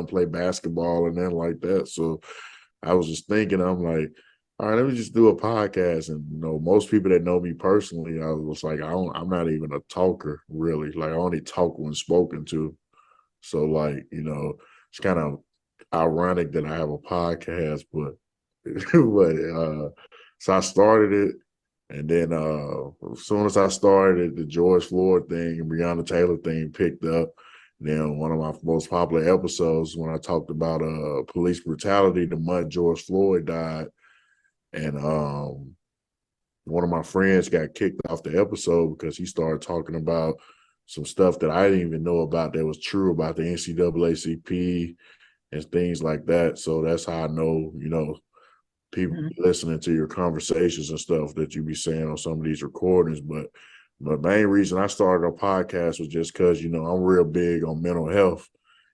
play basketball and then like that. So I was just thinking, I'm like, all right, let me just do a podcast. And most people that know me personally, I was like, I'm not even a talker really. Like I only talk when spoken to. So like, it's kind of ironic that I have a podcast, but so I started it. And then as soon as I started, the George Floyd thing and Breonna Taylor thing picked up. Then one of my most popular episodes when I talked about police brutality the month George Floyd died. And one of my friends got kicked off the episode because he started talking about some stuff that I didn't even know about that was true about the NCAACP and things like that. So that's how I know, people listening to your conversations and stuff that you be saying on some of these recordings. But the main reason I started a podcast was just because, I'm real big on mental health.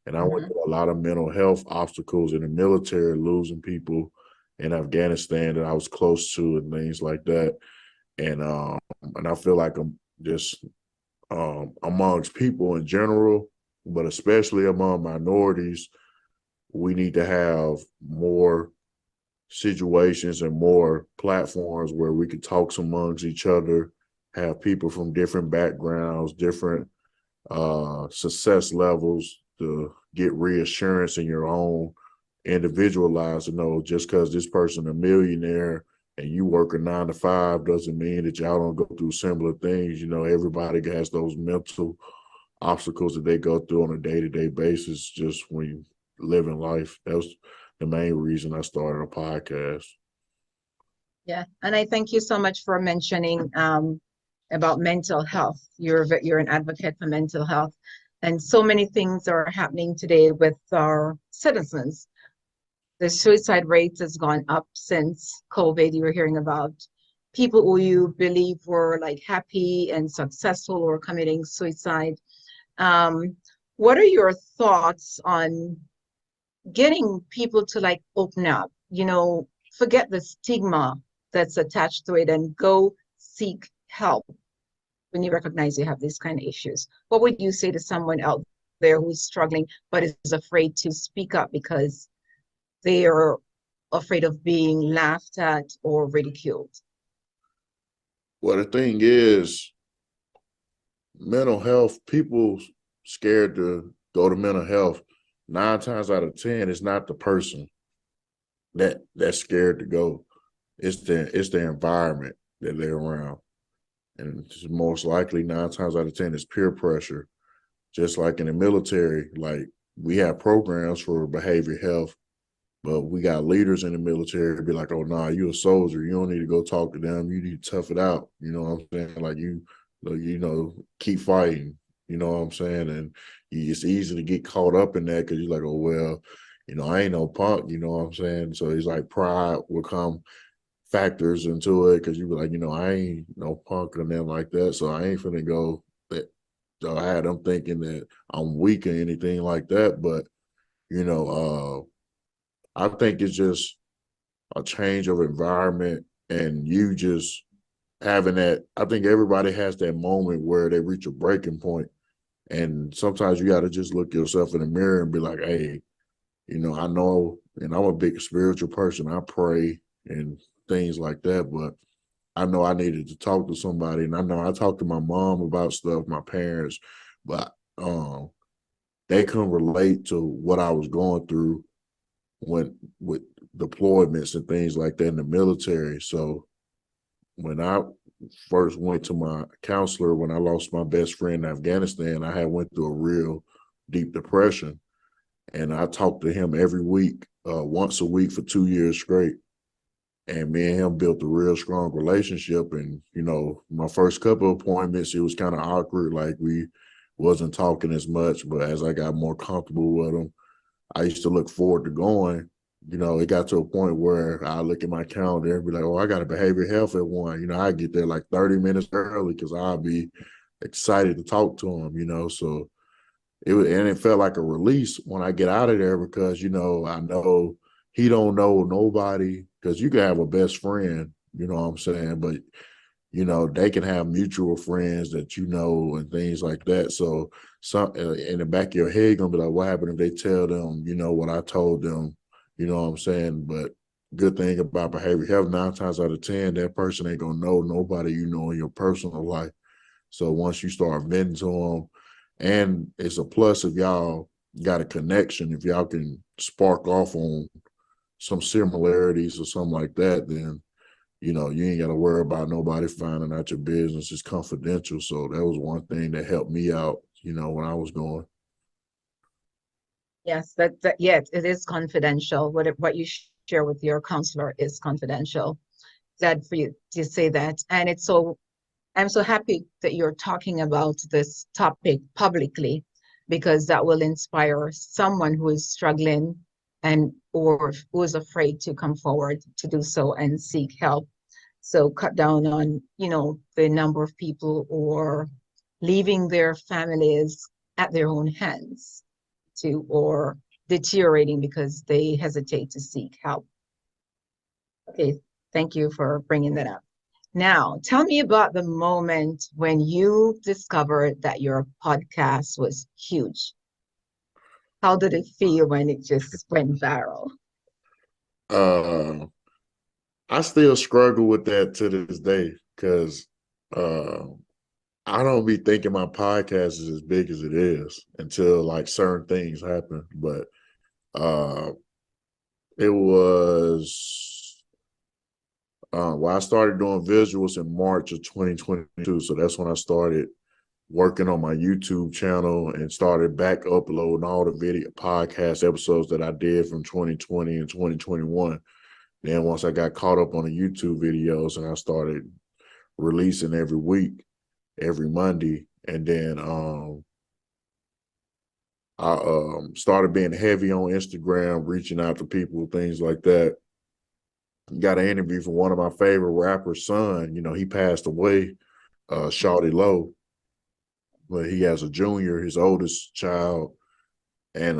And I went through a lot of mental health obstacles in the military, losing people in Afghanistan that I was close to and things like that. And I feel like I'm just amongst people in general, but especially among minorities, we need to have more situations and more platforms where we could talk amongst each other, have people from different backgrounds, different success levels to get reassurance in your own individual lives to know just because this person a millionaire and you work a 9 to 5 doesn't mean that y'all don't go through similar things. Everybody has those mental obstacles that they go through on a day-to-day basis just when you live in life. That was the main reason I started a podcast. Yeah, and I thank you so much for mentioning about mental health. You're an advocate for mental health, and so many things are happening today with our citizens. The suicide rate has gone up since COVID. You were hearing about people who you believe were like happy and successful or committing suicide. Um, what are your thoughts on getting people to like open up, forget the stigma that's attached to it and go seek help when you recognize you have these kind of issues? What would you say to someone out there who's struggling but is afraid to speak up because they are afraid of being laughed at or ridiculed? Well, the thing is, mental health, people scared to go to mental health. 9 times out of 10, it's not the person that's scared to go. It's the environment that they're around. And it's most likely 9 times out of 10 is peer pressure. Just like in the military, like we have programs for behavior health, but we got leaders in the military to be like, oh, nah, you a soldier. You don't need to go talk to them. You need to tough it out. You know what I'm saying? Like keep fighting. You know what I'm saying? And it's easy to get caught up in that because you're like, oh, well, I ain't no punk. You know what I'm saying? So it's like pride will come factors into it because you be like, I ain't no punk or nothing like that. So I ain't finna go that. So I had them thinking that I'm weak or anything like that. But, you know, I think it's just a change of environment and you just having that. I think everybody has that moment where they reach a breaking point, and sometimes you got to just look yourself in the mirror and be like, hey, I know, and I'm a big spiritual person. I pray and things like that, but I know I needed to talk to somebody, and I know I talked to my mom about stuff, my parents, but they couldn't relate to what I was going through when with deployments and things like that in the military. So when I first went to my counselor when I lost my best friend in Afghanistan, I had went through a real deep depression, and I talked to him every week, once a week for 2 years straight. And me and him built a real strong relationship. And my first couple of appointments, it was kind of awkward, like we wasn't talking as much. But as I got more comfortable with him, I used to look forward to going. It got to a point where I look at my calendar and be like, oh, I got a behavioral health at 1. I get there like 30 minutes early because I'll be excited to talk to him. So it felt like a release when I get out of there because, I know he don't know nobody because you can have a best friend, you know what I'm saying? But they can have mutual friends that and things like that. So some in the back of your head, you're gonna be like, what happened if they tell them, what I told them, you know what I'm saying? But good thing about behavioral health, 9 times out of 10, that person ain't gonna know nobody in your personal life. So once you start venting to them, and it's a plus if y'all got a connection, if y'all can spark off on some similarities or something like that, then you ain't got to worry about nobody finding out your business. It's confidential. So that was one thing that helped me out, when I was going. Yes, yes, it is confidential. What you share with your counselor is confidential. Glad for you to say that. And I'm so happy that you're talking about this topic publicly, because that will inspire someone who is struggling and or who is afraid to come forward to do so and seek help. So cut down on, the number of people or leaving their families at their own hands or deteriorating because they hesitate to seek help. Okay, thank you for bringing that up. Now, tell me about the moment when you discovered that your podcast was huge. How did it feel when it just went viral? Uh, I still struggle with that to this day because uh, I don't be thinking my podcast is as big as it is until like certain things happen. But uh, it was I started doing visuals in March of 2022. So that's when I started working on my YouTube channel and started back uploading all the video podcast episodes that I did from 2020 and 2021. Then once I got caught up on the YouTube videos and I started releasing every week, every Monday, and then I started being heavy on Instagram, reaching out to people, things like that. Got an interview from one of my favorite rappers' son. He passed away, Shawty Low, but he has a junior, his oldest child, and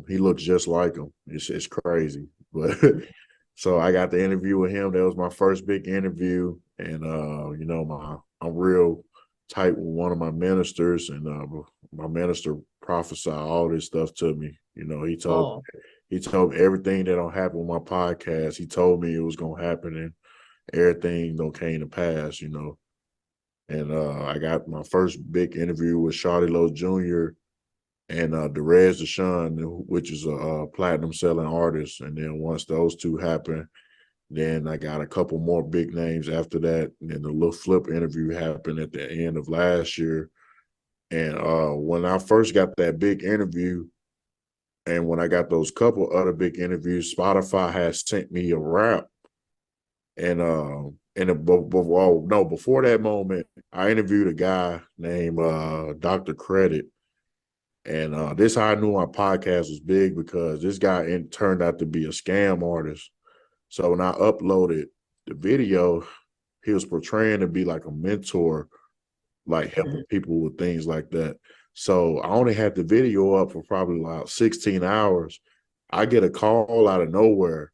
he looks just like him. It's crazy, but so I got the interview with him. That was my first big interview, and I'm real tight with one of my ministers, and my minister prophesied all this stuff to me. Oh, he told me everything that don't happen with my podcast. He told me it was gonna happen, and everything don't came to pass. And I got my first big interview with Shawty Lowe Jr. and Derez Deshawn, which is a platinum selling artist. And then once those two happen, then I got a couple more big names after that. And then the Lil Flip interview happened at the end of last year. And when I first got that big interview, and when I got those couple other big interviews, Spotify had sent me a rap. And before that moment, I interviewed a guy named Dr. Credit. And this how I knew my podcast was big, because this guy turned out to be a scam artist. So when I uploaded the video, he was portraying to be like a mentor, like helping people with things like that. So I only had the video up for probably like 16 hours. I get a call out of nowhere.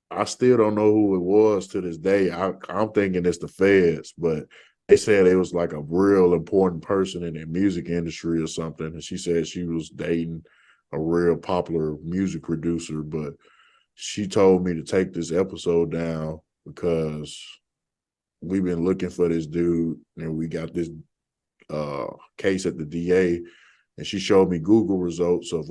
I still don't know who it was to this day. I'm thinking it's the feds, but they said it was like a real important person in the music industry or something. And she said she was dating a real popular music producer, but she told me to take this episode down because we've been looking for this dude, and we got this case at the DA, and she showed me Google results of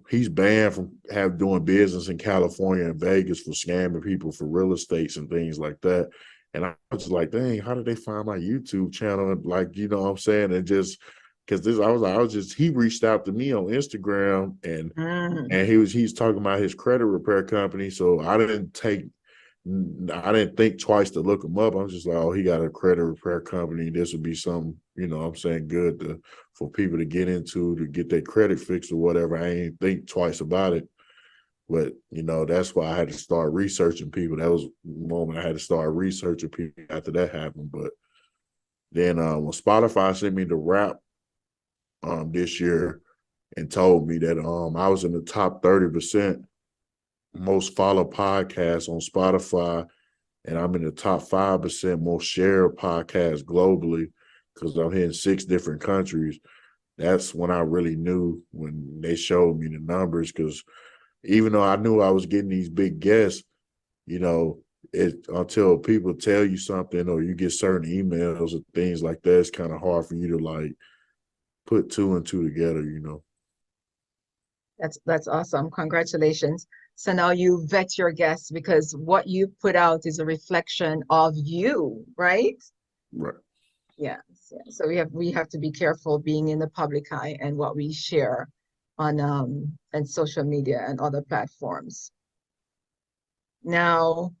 he's banned from doing business in California and Vegas for scamming people for real estates and things like that. And I was just like, dang, how did they find my YouTube channel? And like, you know what I'm saying? And just because he reached out to me on Instagram, and he's talking about his credit repair company. So I didn't think twice to look him up. I'm just like, oh, he got a credit repair company. This would be something, I'm saying, good for people to get into, to get their credit fixed or whatever. I ain't think twice about it. But, that's why I had to start researching people. That was the moment I had to start researching people after that happened. But then when Spotify sent me the rap this year and told me that I was in the top 30% most followed podcasts on Spotify, and I'm in the top 5% most shared podcasts globally because I'm in 6 different countries. That's when I really knew, when they showed me the numbers, because even though I knew I was getting these big guests, you know, it until people tell you something or you get certain emails and things like that, it's kind of hard for you to like put 2 and 2 together, you know. That's awesome. Congratulations. So now you vet your guests because what you put out is a reflection of you, right? Right. Yes. Yeah. So we have to be careful being in the public eye and what we share on and social media and other platforms. Now,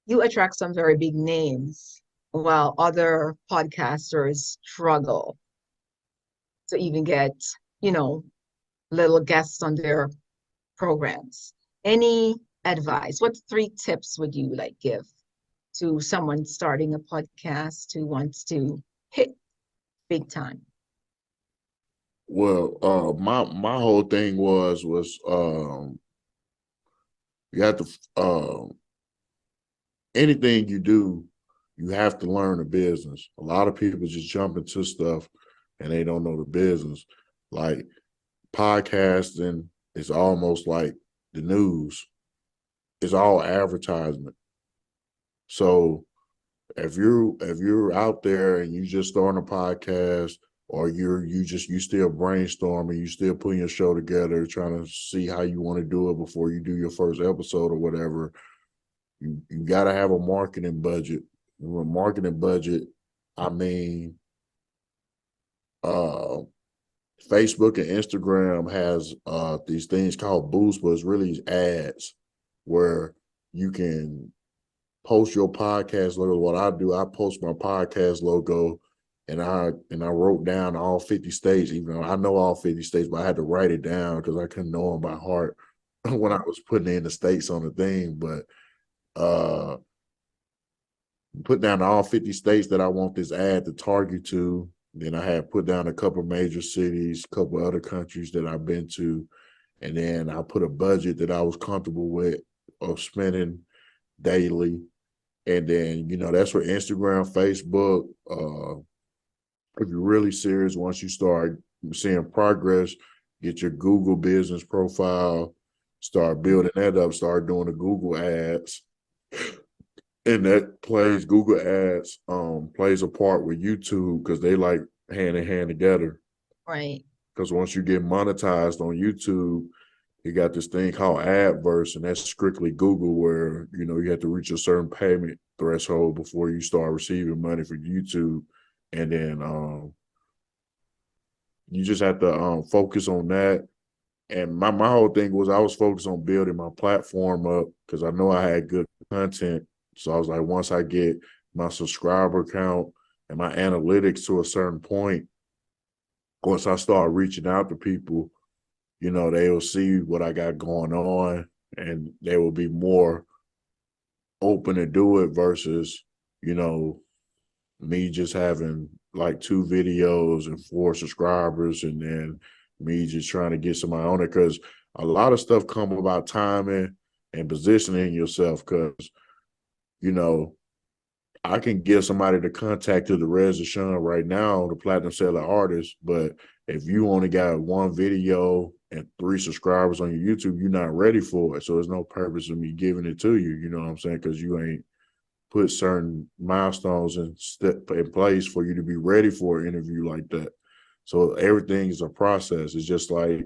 you attract some very big names while other podcasters struggle to even get, you know, little guests on their programs. Any advice? What 3 tips would you like give to someone starting a podcast who wants to hit big time? Well, my whole thing was you have to anything you do, you have to learn the business. A lot of people just jump into stuff and they don't know the business. Like podcasting is almost like the news. It's all advertisement. So if you're out there and you just starting a podcast, or you still brainstorming, you still putting your show together, trying to see how you want to do it before you do your first episode or whatever, you got to have a marketing budget. With a marketing budget, I mean, uh, Facebook and Instagram has these things called boosts, but it's really ads where you can post your podcast logo. What I do, I post my podcast logo, and I wrote down all 50 states, even though I know all 50 states, but I had to write it down because I couldn't know them by heart when I was putting in the states on the thing. But uh put down all 50 states that I want this ad to target to. Then I had put down a couple major cities, a couple other countries that I've been to, and then I put a budget that I was comfortable with of spending daily. And then, that's where Instagram, Facebook, if you're really serious, once you start seeing progress, get your Google business profile, start building that up, start doing the Google ads. And that plays Google ads, plays a part with YouTube because they like hand in hand together. Right. Because once you get monetized on YouTube, you got this thing called AdVerse, and that's strictly Google, where you have to reach a certain payment threshold before you start receiving money for YouTube, and then you just have to focus on that. And my whole thing was I was focused on building my platform up because I know I had good content. So I was like, once I get my subscriber count and my analytics to a certain point, once I start reaching out to people, they will see what I got going on, and they will be more open to do it versus, me just having like 2 videos and 4 subscribers, and then me just trying to get somebody on it. Because a lot of stuff come about timing and positioning yourself. Because, I can give somebody the contact to the Rez Deshawn right now, the platinum selling artist, but if you only got 1 video and 3 subscribers on your YouTube, you're not ready for it. So there's no purpose of me giving it to you. You know what I'm saying? Because you ain't put certain milestones in place for you to be ready for an interview like that. So everything is a process. It's just like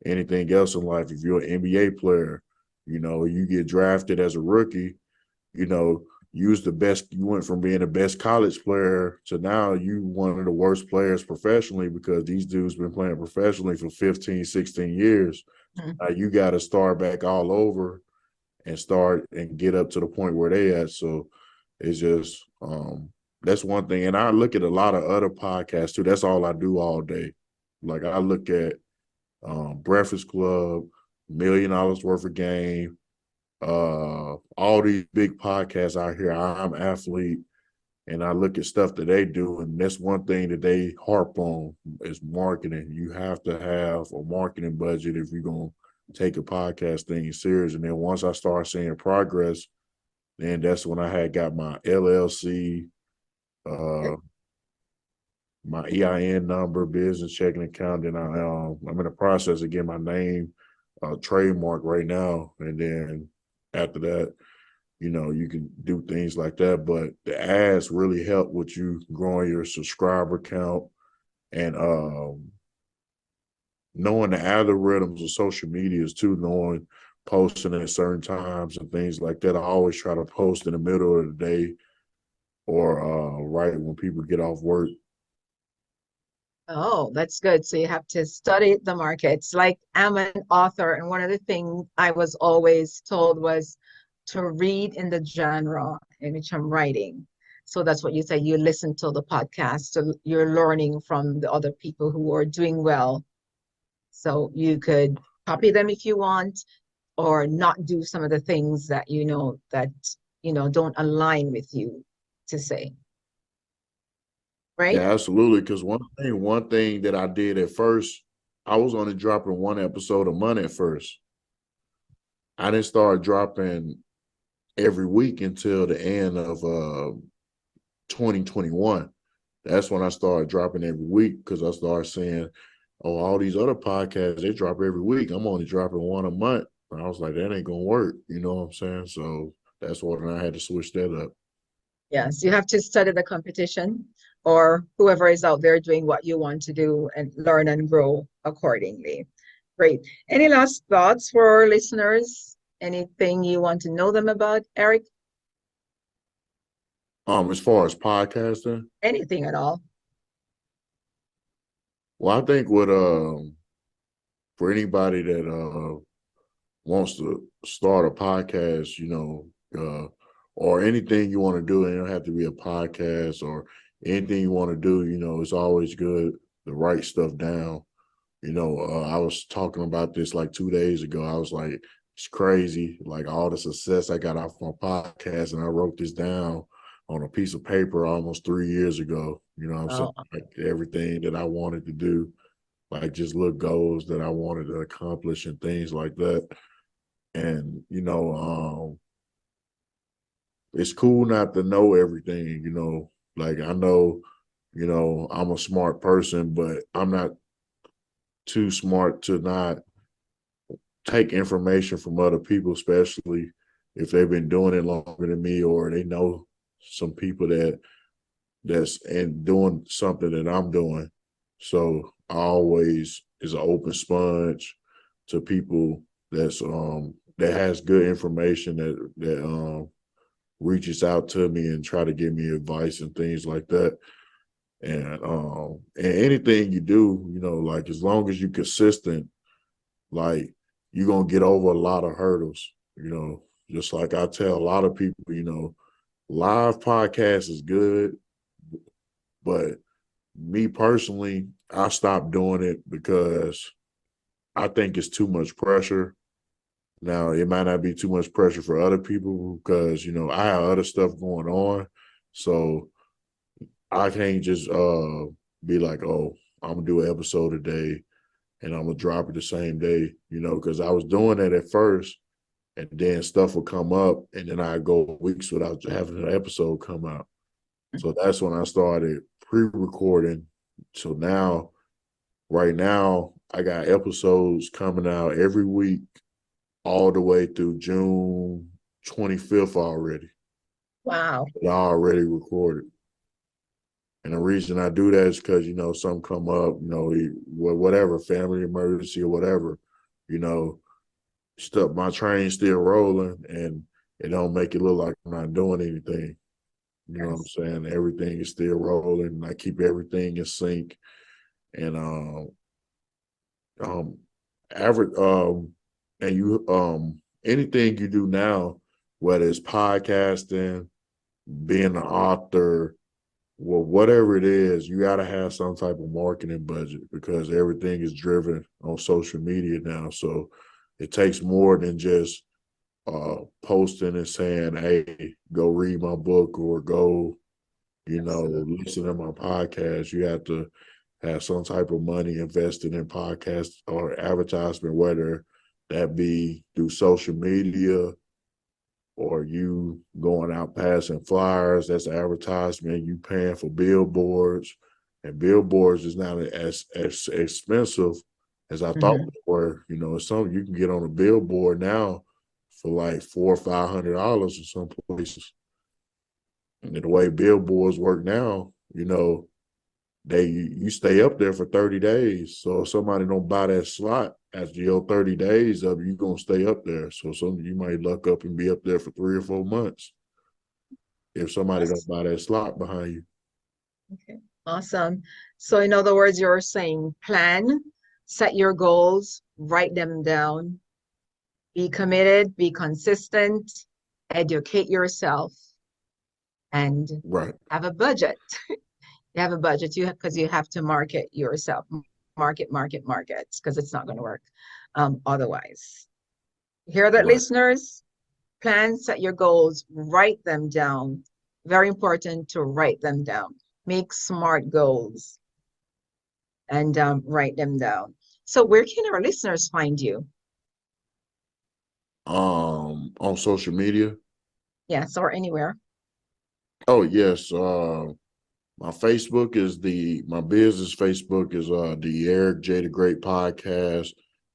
anything else in life. If you're an NBA player, you get drafted as a rookie, you went from being the best college player to now you one of the worst players professionally, because these dudes been playing professionally for 15, 16 years. Mm-hmm. You got to start back all over and start and get up to the point where they at. So it's just that's one thing. And I look at a lot of other podcasts too. That's all I do all day. Like I look at Breakfast Club, $1 Million Worth of Game, all these big podcasts out here. I'm Athlete, and I look at stuff that they do, and that's one thing that they harp on is marketing. You have to have a marketing budget if you're gonna take a podcast thing serious. And then once I started seeing progress, then that's when I had got my LLC, uh, my EIN number, business checking account. Then I'm in the process of getting my name trademark right now. And then after that, you can do things like that. But the ads really help with you growing your subscriber count and knowing the algorithms of social medias too, knowing posting at certain times and things like that. I always try to post in the middle of the day or right when people get off work. Oh, that's good. So you have to study the markets. Like I'm an author, and one of the things I was always told was to read in the genre in which I'm writing. So that's what you say. You listen to the podcast, so you're learning from the other people who are doing well. So you could copy them if you want, or not do some of the things that don't align with you to say, right? Yeah, absolutely. Because one thing that I did at first, I was only dropping one episode a month at first. I didn't start dropping every week until the end of 2021. That's when I started dropping every week because I started saying, oh, all these other podcasts, they drop every week. I'm only dropping one a month. And I was like, that ain't gonna work. You know what I'm saying? So that's when I had to switch that up. Yes, you have to study the competition or whoever is out there doing what you want to do and learn and grow accordingly. Great. Any last thoughts for our listeners? Anything you want to know them about, Eric? As far as podcasting, Anything at all? well, I think what for anybody that wants to start a podcast, or anything you want to do, it don't have to be a podcast or anything you want to do, it's always good to write stuff down. I was talking about this like 2 days ago. I was like, it's crazy, like all the success I got off my podcast, and I wrote this down on a piece of paper almost 3 years ago. You know what I'm saying? Oh, Like everything that I wanted to do, like just little goals that I wanted to accomplish and things like that. And it's cool not to know everything. Like I know, I'm a smart person, but I'm not too smart to not take information from other people, especially if they've been doing it longer than me or they know some people that's and doing something that I'm doing. So I always is an open sponge to people that has good information that reaches out to me and try to give me advice and things like that. And anything you do, like as long as you're consistent, like you're gonna get over a lot of hurdles, just like I tell a lot of people, live podcast is good, but me personally, I stopped doing it because I think it's too much pressure. Now, it might not be too much pressure for other people because, I have other stuff going on. So I can't just be like, oh, I'm gonna do an episode a day and I'm gonna drop it the same day, because I was doing that at first and then stuff would come up and then I go weeks without having an episode come out. So that's when I started pre-recording. So now, right now, I got episodes coming out every week all the way through June 25th already. wow. I already recorded. And the reason I do that is because, some come up, whatever, family emergency or whatever, you know, stuff, my train's still rolling and it don't make it look like I'm not doing anything. You know what I'm Yes. saying? Everything is still rolling. I keep everything in sync. And um average and you anything you do now, whether it's podcasting, being an author, well, whatever it is, you got to have some type of marketing budget because everything is driven on social media now. So it takes more than just posting and saying, hey, go read my book or go, Absolutely. listen to my podcast. You have to have some type of money invested in podcasts or advertisement, whether That be through social media, or you going out passing flyers. That's advertisement. You paying for billboards, and billboards is not as expensive as I thought Mhm. they were. You know, some you can get on a billboard now for like $400 or $500 in some places. And the way billboards work now, you know, you stay up there for 30 days. So if somebody don't buy that slot after your 30 days up, you're gonna stay up there. So you might luck up and be up there for 3 or 4 months if somebody don't Yes. buy that slot behind you. Okay. Awesome. So in other words, you're saying plan, set your goals, write them down, be committed, be consistent, educate yourself, and Right. have a budget. You have a budget, because you have to market yourself, market, because it's not going to work otherwise. Hear that, Right. listeners? Plan, set your goals, write them down. Very important to write them down. Make smart goals and write them down. So where can our listeners find you? On social media. Yes, or anywhere. Oh yes. My Facebook is my business Facebook is the Eric J the Great podcast.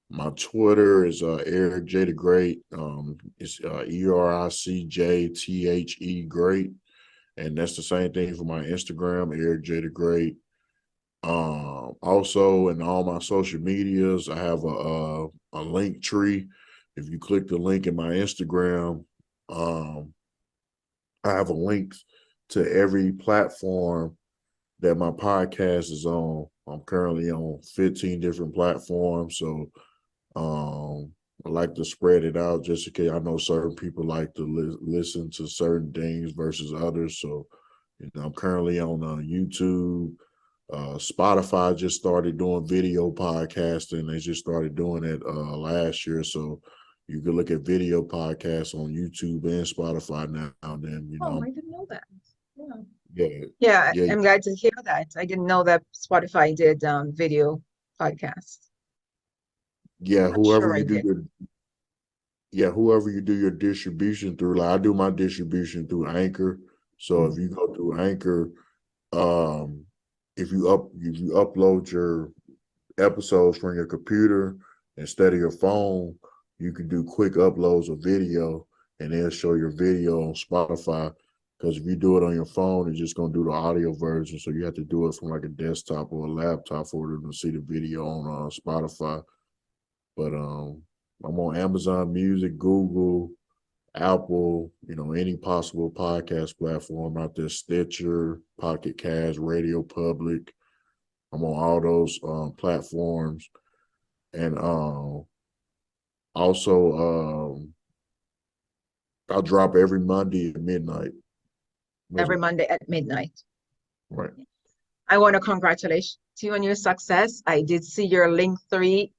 My Twitter is Eric J the Great. It's ERICJTHE Great. And that's the same thing for my Instagram, Eric J the Great. Also in all my social medias, I have a link tree. If you click the link in my Instagram, um, I have a link to every platform that my podcast is on. I'm currently on 15 different platforms, so I like to spread it out just in case. I know certain people like to listen to certain things versus others. So, you know, I'm currently on YouTube. Spotify just started doing video podcasting. They just started doing it last year. So you can look at video podcasts on YouTube and Spotify now. And then, you Oh, know, I didn't know that. Yeah. yeah, Yeah, yeah, I'm glad to hear that. I didn't know that Spotify did video podcasts. yeah. Not sure I did. Whoever you do your distribution through, like I do my distribution through Anchor. So if Mhm. you go through Anchor, um, if you upload your episodes from your computer instead of your phone, you can do quick uploads of video, and they'll show your video on Spotify. Because if you do it on your phone, it's just gonna do the audio version. So you have to do it from like a desktop or a laptop for them to see the video on Spotify. But I'm on Amazon Music, Google, Apple, you know, any possible podcast platform out there, Stitcher, Pocket Cast, Radio Public. I'm on all those platforms. And also, I'll drop every Monday at midnight. Every Monday at midnight. Right. I want to congratulate you on your success. I did see your link tree,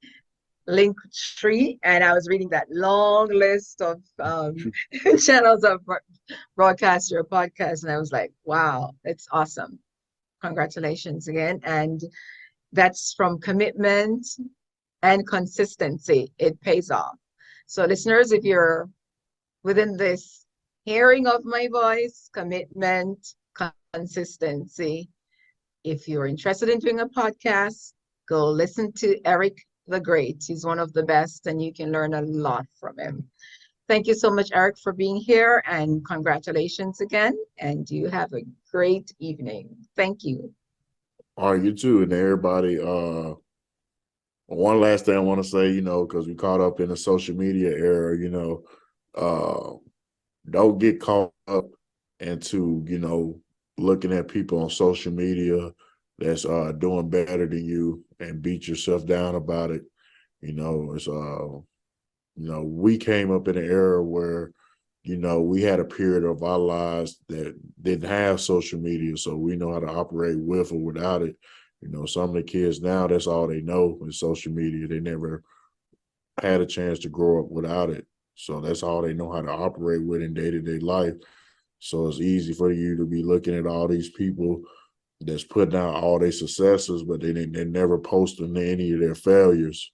and I was reading that long list of channels of broadcast your podcast, and I was like, wow, it's awesome. Congratulations again. And that's from commitment and consistency. It pays off. So, listeners, if you're within this hearing of my voice, commitment, consistency, if you're interested in doing a podcast, go listen to Eric the Great. He's one of the best, and you can learn a lot from him. Thank you so much, Eric, for being here, and congratulations again. And you have a great evening. Thank you. All right, you too. And everybody, one last thing I want to say, you know, because we caught up in the social media era, you know, uh, don't get caught up into, you know, looking at people on social media that's doing better than you and beat yourself down about it. You know, it's you know, we came up in an era where, you know, we had a period of our lives that didn't have social media, so we know how to operate with or without it. You know, some of the kids now, that's all they know is social media. They never had a chance to grow up without it. So that's all they know how to operate with in day-to-day life. So it's easy for you to be looking at all these people that's putting out all their successes, but they never posting any of their failures.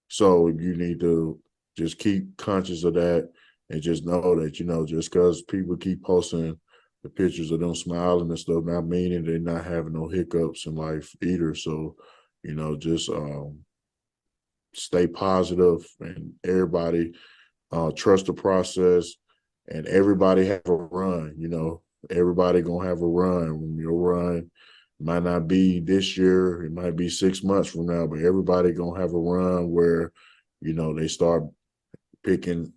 So you need to just keep conscious of that and just know that, just because people keep posting the pictures of them smiling and stuff, not meaning they're not having no hiccups in life either. So, just stay positive and everybody trust the process and everybody have a run, everybody gonna have a run. Your run might not be this year, it might be 6 months from now, but everybody gonna have a run where, they start picking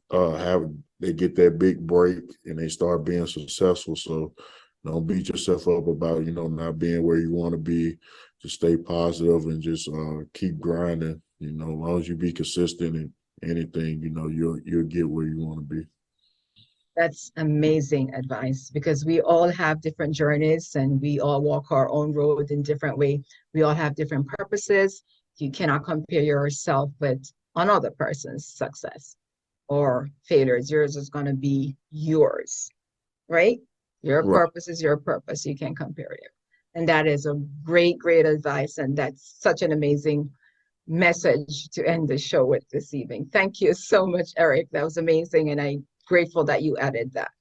they get that big break and they start being successful. So don't beat yourself up about, not being where you want to be. Just stay positive and just keep grinding. As long as you be consistent in anything, you'll get where you want to be. That's amazing advice because we all have different journeys and we all walk our own road in different way. We all have different purposes. You cannot compare yourself with another person's success or failures. Yours is going to be yours, right? Your Right. purpose is your purpose. You can't compare it. And that is a great, great advice. And that's such an amazing message to end the show with this evening. Thank you so much, Eric. That was amazing. And I'm grateful that you added that.